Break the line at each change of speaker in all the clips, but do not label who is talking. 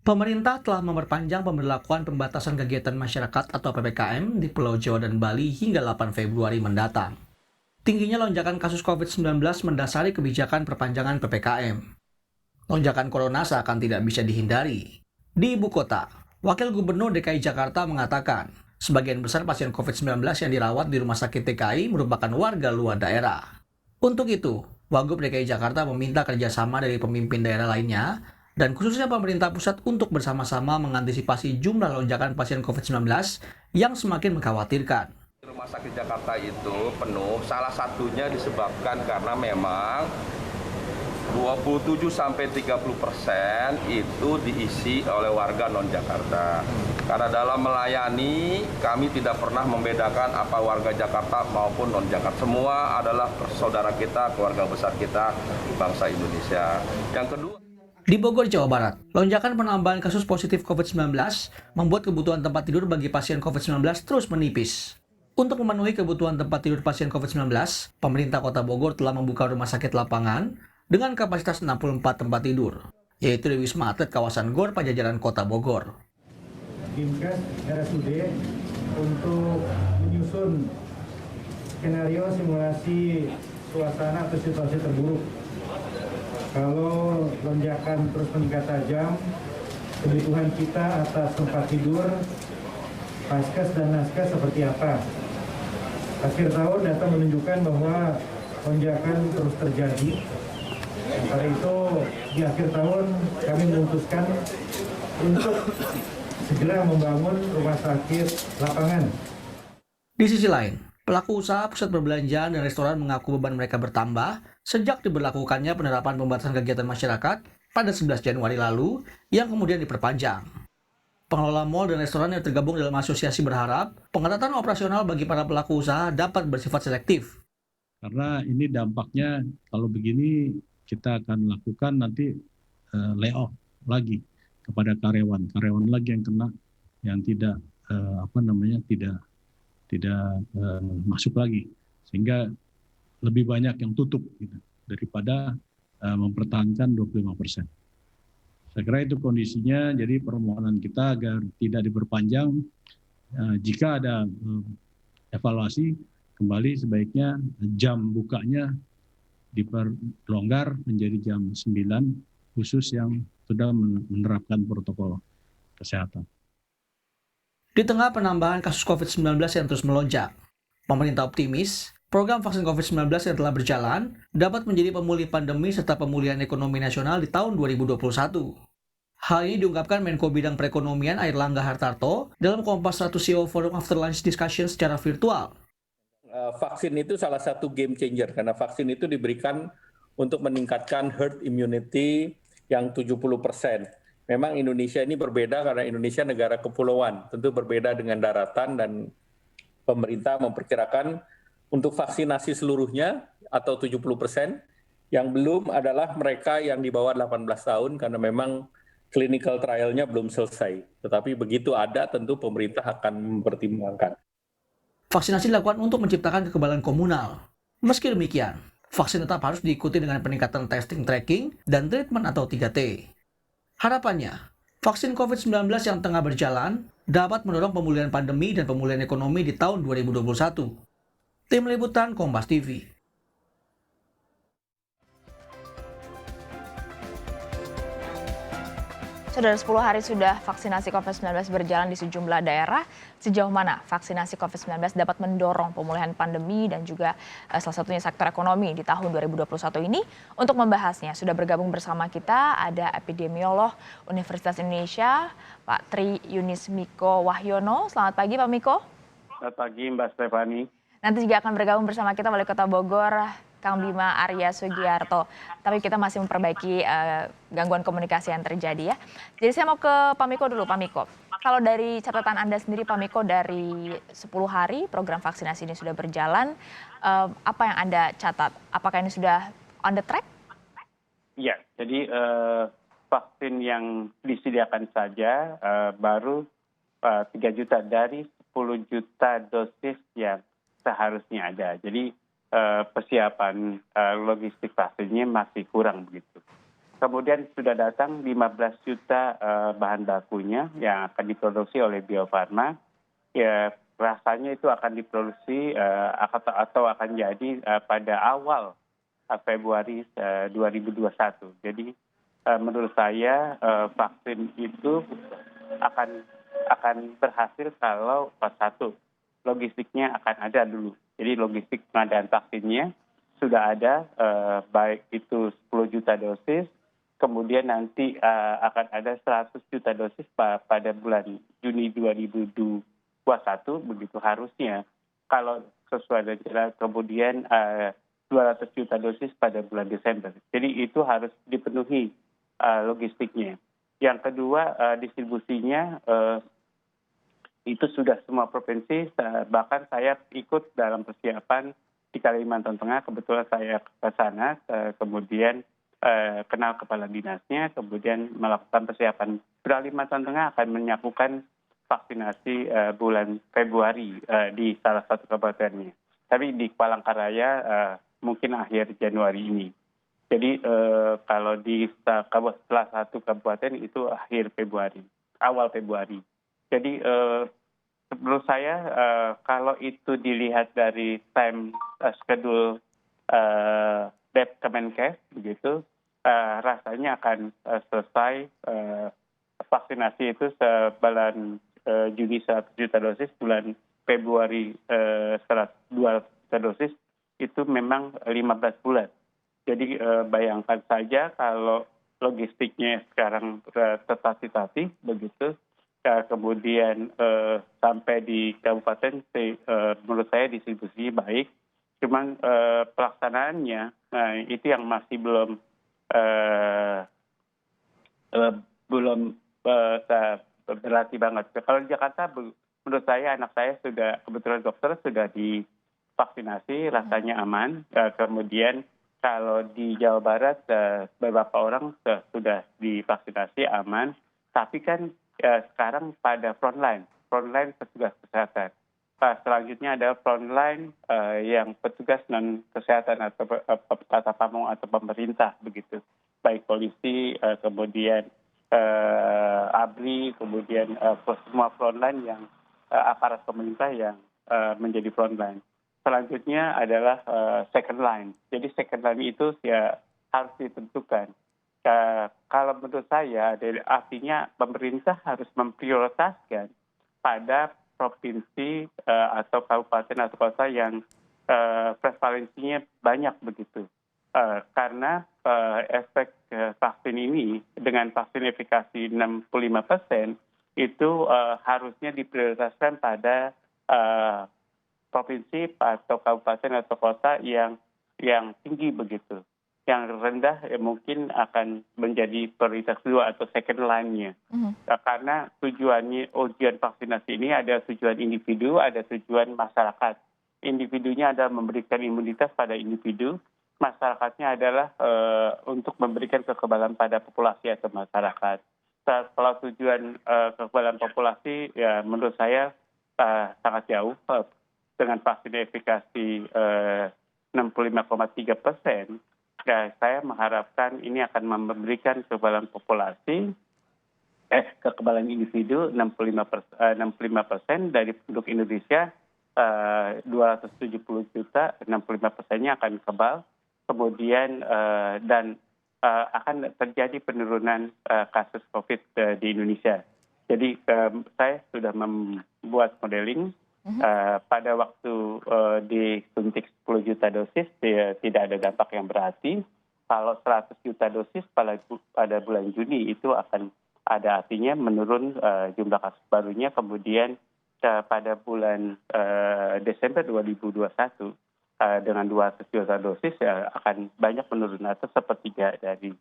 Pemerintah telah memperpanjang pemberlakuan pembatasan kegiatan masyarakat atau PPKM di Pulau Jawa dan Bali hingga 8 Februari mendatang. Tingginya lonjakan kasus COVID-19 mendasari kebijakan perpanjangan PPKM. Lonjakan corona seakan tidak bisa dihindari. Di ibu kota, Wakil Gubernur DKI Jakarta mengatakan, sebagian besar pasien COVID-19 yang dirawat di Rumah Sakit DKI merupakan warga luar daerah. Untuk itu, Wagub DKI Jakarta meminta kerjasama dari pemimpin daerah lainnya dan khususnya pemerintah pusat untuk bersama-sama mengantisipasi jumlah lonjakan pasien COVID-19 yang semakin mengkhawatirkan.
Rumah sakit Jakarta itu penuh, salah satunya disebabkan karena memang 27-30% itu diisi oleh warga non-Jakarta. Karena dalam melayani, kami tidak pernah membedakan apa warga Jakarta maupun non-Jakarta. Semua adalah saudara kita, keluarga besar kita, bangsa Indonesia. Yang kedua,
di Bogor, Jawa Barat, lonjakan penambahan kasus positif COVID-19 membuat kebutuhan tempat tidur bagi pasien COVID-19 terus menipis. Untuk memenuhi kebutuhan tempat tidur pasien COVID-19, pemerintah Kota Bogor telah membuka rumah sakit lapangan dengan kapasitas 64 tempat tidur, yaitu di Wisma Atlet kawasan GOR Pajajaran Kota Bogor.
Dinkes RSUD untuk menyusun skenario simulasi suasana atau situasi terburuk. Kalau lonjakan terus meningkat tajam, kebutuhan kita atas tempat tidur, Paskes dan Naskes seperti apa? Akhir tahun data menunjukkan bahwa lonjakan terus terjadi. Karena itu di akhir tahun kami memutuskan untuk segera membangun rumah sakit lapangan.
Di sisi lain, pelaku usaha pusat perbelanjaan dan restoran mengaku beban mereka bertambah sejak diberlakukannya penerapan pembatasan kegiatan masyarakat pada 11 Januari lalu yang kemudian diperpanjang. Pengelola mal dan restoran yang tergabung dalam asosiasi berharap pengetatan operasional bagi para pelaku usaha dapat bersifat selektif.
Karena ini dampaknya kalau begini kita akan lakukan nanti layoff lagi kepada karyawan lagi yang kena, yang tidak tidak masuk lagi, sehingga lebih banyak yang tutup gitu, daripada mempertahankan 25%. Saya kira itu kondisinya, jadi permohonan kita agar tidak diperpanjang. Jika ada evaluasi, kembali sebaiknya jam bukanya diperlonggar menjadi jam 9, khusus yang sudah menerapkan protokol kesehatan.
Di tengah penambahan kasus COVID-19 yang terus melonjak, pemerintah optimis program vaksin COVID-19 yang telah berjalan dapat menjadi pemulih pandemi serta pemulihan ekonomi nasional di tahun 2021. Hal ini diungkapkan Menko Bidang Perekonomian Airlangga Hartarto dalam Kompas 100 CEO Forum After Lunch Discussion secara virtual.
Vaksin itu salah satu game changer karena vaksin itu diberikan untuk meningkatkan herd immunity yang 70%. Memang Indonesia ini berbeda karena Indonesia negara kepulauan, tentu berbeda dengan daratan, dan pemerintah memperkirakan untuk vaksinasi seluruhnya atau 70%, yang belum adalah mereka yang di bawah 18 tahun karena memang clinical trial-nya belum selesai. Tetapi begitu ada, tentu pemerintah akan mempertimbangkan.
Vaksinasi dilakukan untuk menciptakan kekebalan komunal. Meski demikian, vaksin tetap harus diikuti dengan peningkatan testing, tracking, dan treatment atau 3T. Harapannya, vaksin COVID-19 yang tengah berjalan dapat mendorong pemulihan pandemi dan pemulihan ekonomi di tahun 2021. Tim Liputan Kompas TV.
Sudah 10 hari sudah vaksinasi COVID-19 berjalan di sejumlah daerah. Sejauh mana vaksinasi COVID-19 dapat mendorong pemulihan pandemi dan juga salah satunya sektor ekonomi di tahun 2021 ini? Untuk membahasnya sudah bergabung bersama kita ada epidemiolog Universitas Indonesia, Pak Tri Yunis Miko Wahyono. Selamat pagi Pak Miko.
Selamat pagi Mbak Stefani.
Nanti juga akan bergabung bersama kita Wali Kota Bogor, Kang Bima Arya Sugiarto. Tapi kita masih memperbaiki gangguan komunikasi yang terjadi ya. Jadi saya mau ke Pak Miko dulu, Pak Miko. Kalau dari catatan Anda sendiri Pak Miko, dari 10 hari program vaksinasi ini sudah berjalan, apa yang Anda catat? Apakah ini sudah on the track?
Iya, jadi vaksin yang disediakan saja baru 3 juta dari 10 juta dosis yang seharusnya ada. Jadi persiapan logistik vaksinnya masih kurang begitu. kemudian sudah datang 15 juta bahan bakunya yang akan diproduksi oleh Bio Farma. Ya, rasanya itu akan diproduksi atau akan jadi pada awal Februari 2021. Jadi menurut saya vaksin itu akan berhasil kalau satu, logistiknya akan ada dulu. Jadi logistik pengadaan vaksinnya sudah ada, baik itu 10 juta dosis, kemudian nanti akan ada 100 juta dosis pada bulan Juni 2021, begitu harusnya. Kalau sesuai dengan kemudian 200 juta dosis pada bulan Desember. Jadi itu harus dipenuhi logistiknya. Yang kedua, distribusinya itu sudah semua provinsi, bahkan saya ikut dalam persiapan di Kalimantan Tengah, kebetulan saya ke sana, kemudian kenal kepala dinasnya, kemudian melakukan persiapan. Kalimantan Tengah akan menyakukan vaksinasi bulan Februari di salah satu kabupatennya. Tapi di Palangkaraya mungkin akhir Januari ini. Jadi kalau di salah satu kabupaten itu akhir Februari, awal Februari. Jadi menurut saya kalau itu dilihat dari time schedule Kemenkes begitu, rasanya akan selesai vaksinasi itu bulan Juni 100 juta dosis, bulan Februari 200 juta dosis, itu memang 15 bulan. Jadi bayangkan saja kalau logistiknya sekarang tertatih-tatih begitu, kemudian sampai di kabupaten, menurut saya distribusi baik. Cuman pelaksanaannya itu yang masih belum berarti banget. Kalau di Jakarta, menurut saya anak saya sudah, kebetulan dokter sudah divaksinasi, rasanya aman. Kemudian kalau di Jawa Barat beberapa orang sudah divaksinasi aman, tapi kan sekarang pada frontline petugas kesehatan. Selanjutnya ada frontline yang petugas non kesehatan atau tata pamong atau pemerintah begitu, baik polisi, kemudian ABRI, kemudian semua frontline yang aparat pemerintah yang menjadi frontline. Selanjutnya adalah second line. Jadi second line itu ya harus ditentukan. Kalau menurut saya, artinya pemerintah harus memprioritaskan pada provinsi atau kabupaten atau kota yang prevalensinya banyak begitu. Karena efek vaksin ini dengan vaksin efikasi 65% itu harusnya diprioritaskan pada provinsi atau kabupaten atau kota yang tinggi begitu. Yang rendah mungkin akan menjadi prioritas kedua atau second line-nya. Karena tujuannya ujian vaksinasi ini ada tujuan individu, ada tujuan masyarakat. Individunya adalah memberikan imunitas pada individu, masyarakatnya adalah untuk memberikan kekebalan pada populasi atau masyarakat. Kalau tujuan kekebalan populasi, ya menurut saya sangat jauh dengan vaksin efikasi 65,3%. Ya, saya mengharapkan ini akan memberikan kekebalan populasi, kekebalan individu 65% dari penduduk Indonesia 270 juta, 65%-nya akan kebal. Kemudian dan akan terjadi penurunan kasus COVID di Indonesia. Jadi saya sudah membuat modeling. Pada waktu disuntik 10 juta dosis tidak ada dampak yang berarti. Kalau 100 juta dosis pada bulan Juni itu akan ada artinya menurun jumlah kasus barunya. Kemudian pada bulan Desember 2021 dengan 200 juta dosis akan banyak penurunan atau sepertiga dari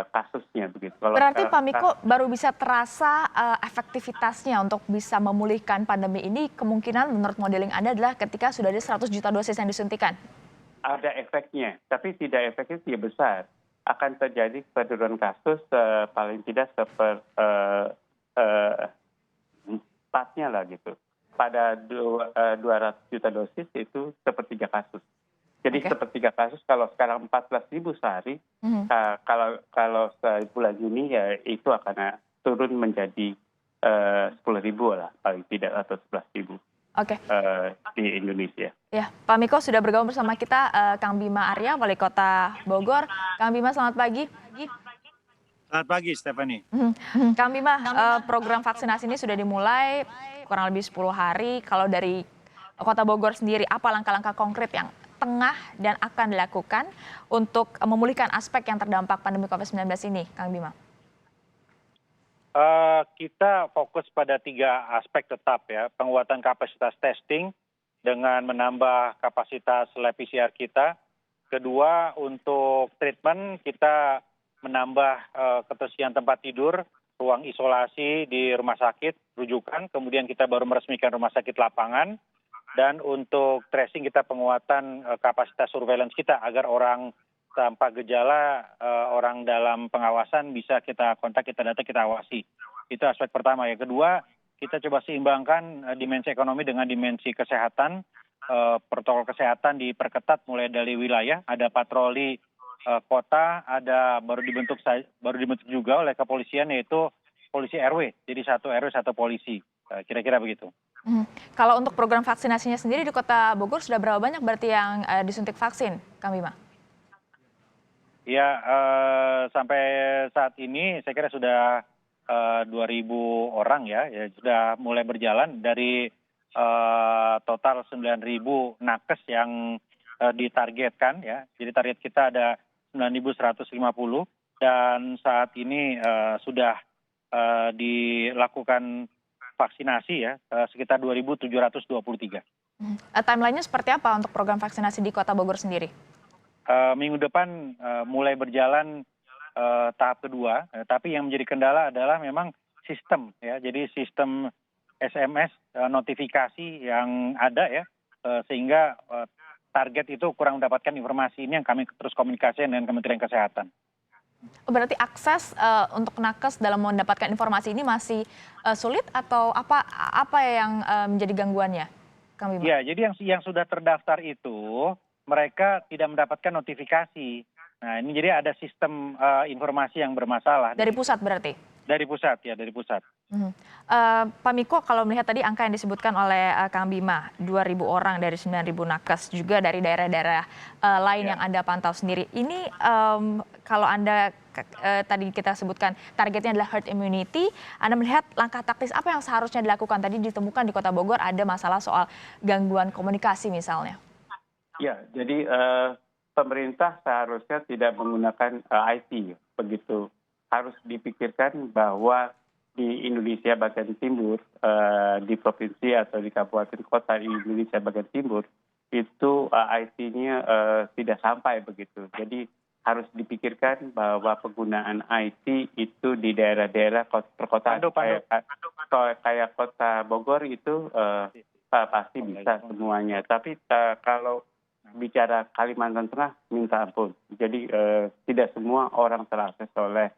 kasusnya begitu.
Berarti Pak Miko baru bisa terasa efektivitasnya untuk bisa memulihkan pandemi ini, kemungkinan menurut modeling Anda adalah ketika sudah ada 100 juta dosis yang disuntikan? Ada
efeknya, tapi tidak efeknya tidak besar. Akan terjadi penurunan kasus paling tidak seperempatnya lah gitu. Pada 200 juta dosis itu sepertiga kasus. Jadi
Oke.
sepertiga kasus kalau sekarang 14.000 sehari, kalau bulan Juni ya itu akan turun menjadi 10.000 lah paling tidak atau 11.000
Oke.
di Indonesia.
Ya, Pak Miko sudah bergabung bersama kita, Kang Bima Arya, Wali Kota Bogor. Kang Bima, selamat pagi.
Selamat pagi, Stephanie.
Kang Bima, program vaksinasi ini sudah dimulai kurang lebih 10 hari. Kalau dari Kota Bogor sendiri, apa langkah-langkah konkret yang tengah dan akan dilakukan untuk memulihkan aspek yang terdampak pandemi COVID-19 ini, Kang Bima?
Kita fokus pada 3 aspek tetap ya. Penguatan kapasitas testing dengan menambah kapasitas lab PCR kita. Kedua, untuk treatment kita menambah ketersediaan tempat tidur, ruang isolasi di rumah sakit, rujukan. Kemudian kita baru meresmikan rumah sakit lapangan. Dan untuk tracing kita penguatan kapasitas surveillance kita agar orang tanpa gejala, orang dalam pengawasan bisa kita kontak, kita data, kita awasi. Itu aspek pertama. Yang kedua, kita coba seimbangkan dimensi ekonomi dengan dimensi kesehatan. Protokol kesehatan diperketat mulai dari wilayah, ada patroli kota, ada baru dibentuk juga oleh kepolisian yaitu polisi RW. Jadi 1 RW 1 polisi. Kira-kira begitu.
Kalau untuk program vaksinasinya sendiri di Kota Bogor sudah berapa banyak berarti yang disuntik vaksin, Kang Bima?
Ya, sampai saat ini saya kira sudah 2.000 orang ya sudah mulai berjalan dari total 9.000 nakes yang ditargetkan ya. Jadi target kita ada 9.150 dan saat ini sudah dilakukan vaksinasi ya sekitar 2.723.
Timeline-nya seperti apa untuk program vaksinasi di Kota Bogor sendiri?
Minggu depan mulai berjalan tahap kedua, tapi yang menjadi kendala adalah memang sistem ya. Jadi sistem SMS notifikasi yang ada ya, sehingga target itu kurang mendapatkan informasi. Ini yang kami terus komunikasikan dengan Kementerian Kesehatan.
Berarti akses untuk nakes dalam mendapatkan informasi ini masih sulit atau apa yang menjadi gangguannya, Kang Bima?
Ya, jadi yang sudah terdaftar itu mereka tidak mendapatkan notifikasi. Nah, ini jadi ada sistem informasi yang bermasalah.
Dari pusat berarti?
Dari pusat, ya dari pusat.
Pak Miko, kalau melihat tadi angka yang disebutkan oleh Kang Bima, 2.000 orang dari 9.000 nakes, juga dari daerah-daerah lain yang Anda pantau sendiri. Ini kalau Anda tadi kita sebutkan targetnya adalah herd immunity, Anda melihat langkah taktis apa yang seharusnya dilakukan? Tadi ditemukan di Kota Bogor ada masalah soal gangguan komunikasi misalnya.
Ya, jadi pemerintah seharusnya tidak menggunakan IT begitu. Harus dipikirkan bahwa di Indonesia bagian timur, di provinsi atau di kabupaten kota di Indonesia bagian timur, itu IT-nya tidak sampai begitu. Jadi harus dipikirkan bahwa penggunaan IT itu di daerah-daerah perkotaan kayak Kota Bogor itu pasti bisa semuanya. Tapi kalau bicara Kalimantan Tengah, minta ampun. Jadi tidak semua orang terakses oleh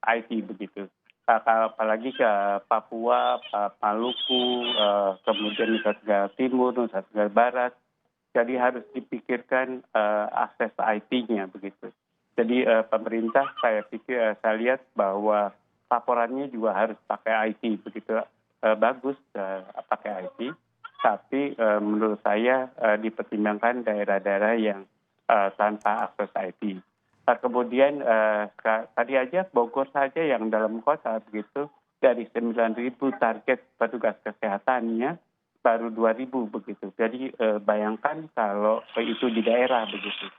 IT begitu. Apalagi ke Papua, Maluku, kemudian Nusa Tenggara Timur, Nusa Tenggara Barat. Jadi harus dipikirkan akses IT-nya begitu. Jadi pemerintah saya lihat bahwa laporannya juga harus pakai IT begitu. Bagus pakai IT, tapi menurut saya dipertimbangkan daerah-daerah yang tanpa akses IT. Kemudian tadi aja Bogor saja yang dalam kota begitu dari 9.000 target petugas kesehatannya baru 2.000 begitu. Jadi bayangkan kalau itu di daerah begitu.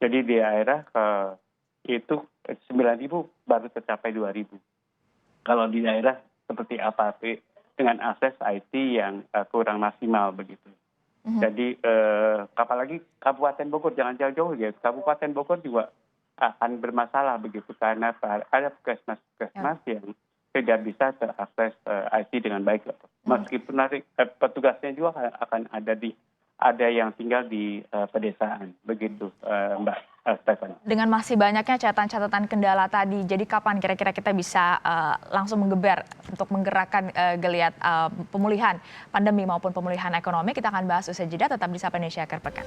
Jadi di daerah itu 9.000 baru tercapai 2.000. Kalau di daerah seperti apa dengan akses IT yang kurang maksimal begitu. Jadi apalagi Kabupaten Bogor jangan jauh-jauh ya. Kabupaten Bogor juga akan bermasalah begitu karena ada puskesmas yang tidak bisa terakses IT dengan baik. Meskipun nanti petugasnya juga akan ada yang tinggal di pedesaan begitu, Mbak Stephanie.
Dengan masih banyaknya catatan-catatan kendala tadi, jadi kapan kira-kira kita bisa langsung menggeber untuk menggerakkan geliat pemulihan pandemi maupun pemulihan ekonomi? Kita akan bahas usai jeda, tetap di Sapa Indonesia Akhir Pekan.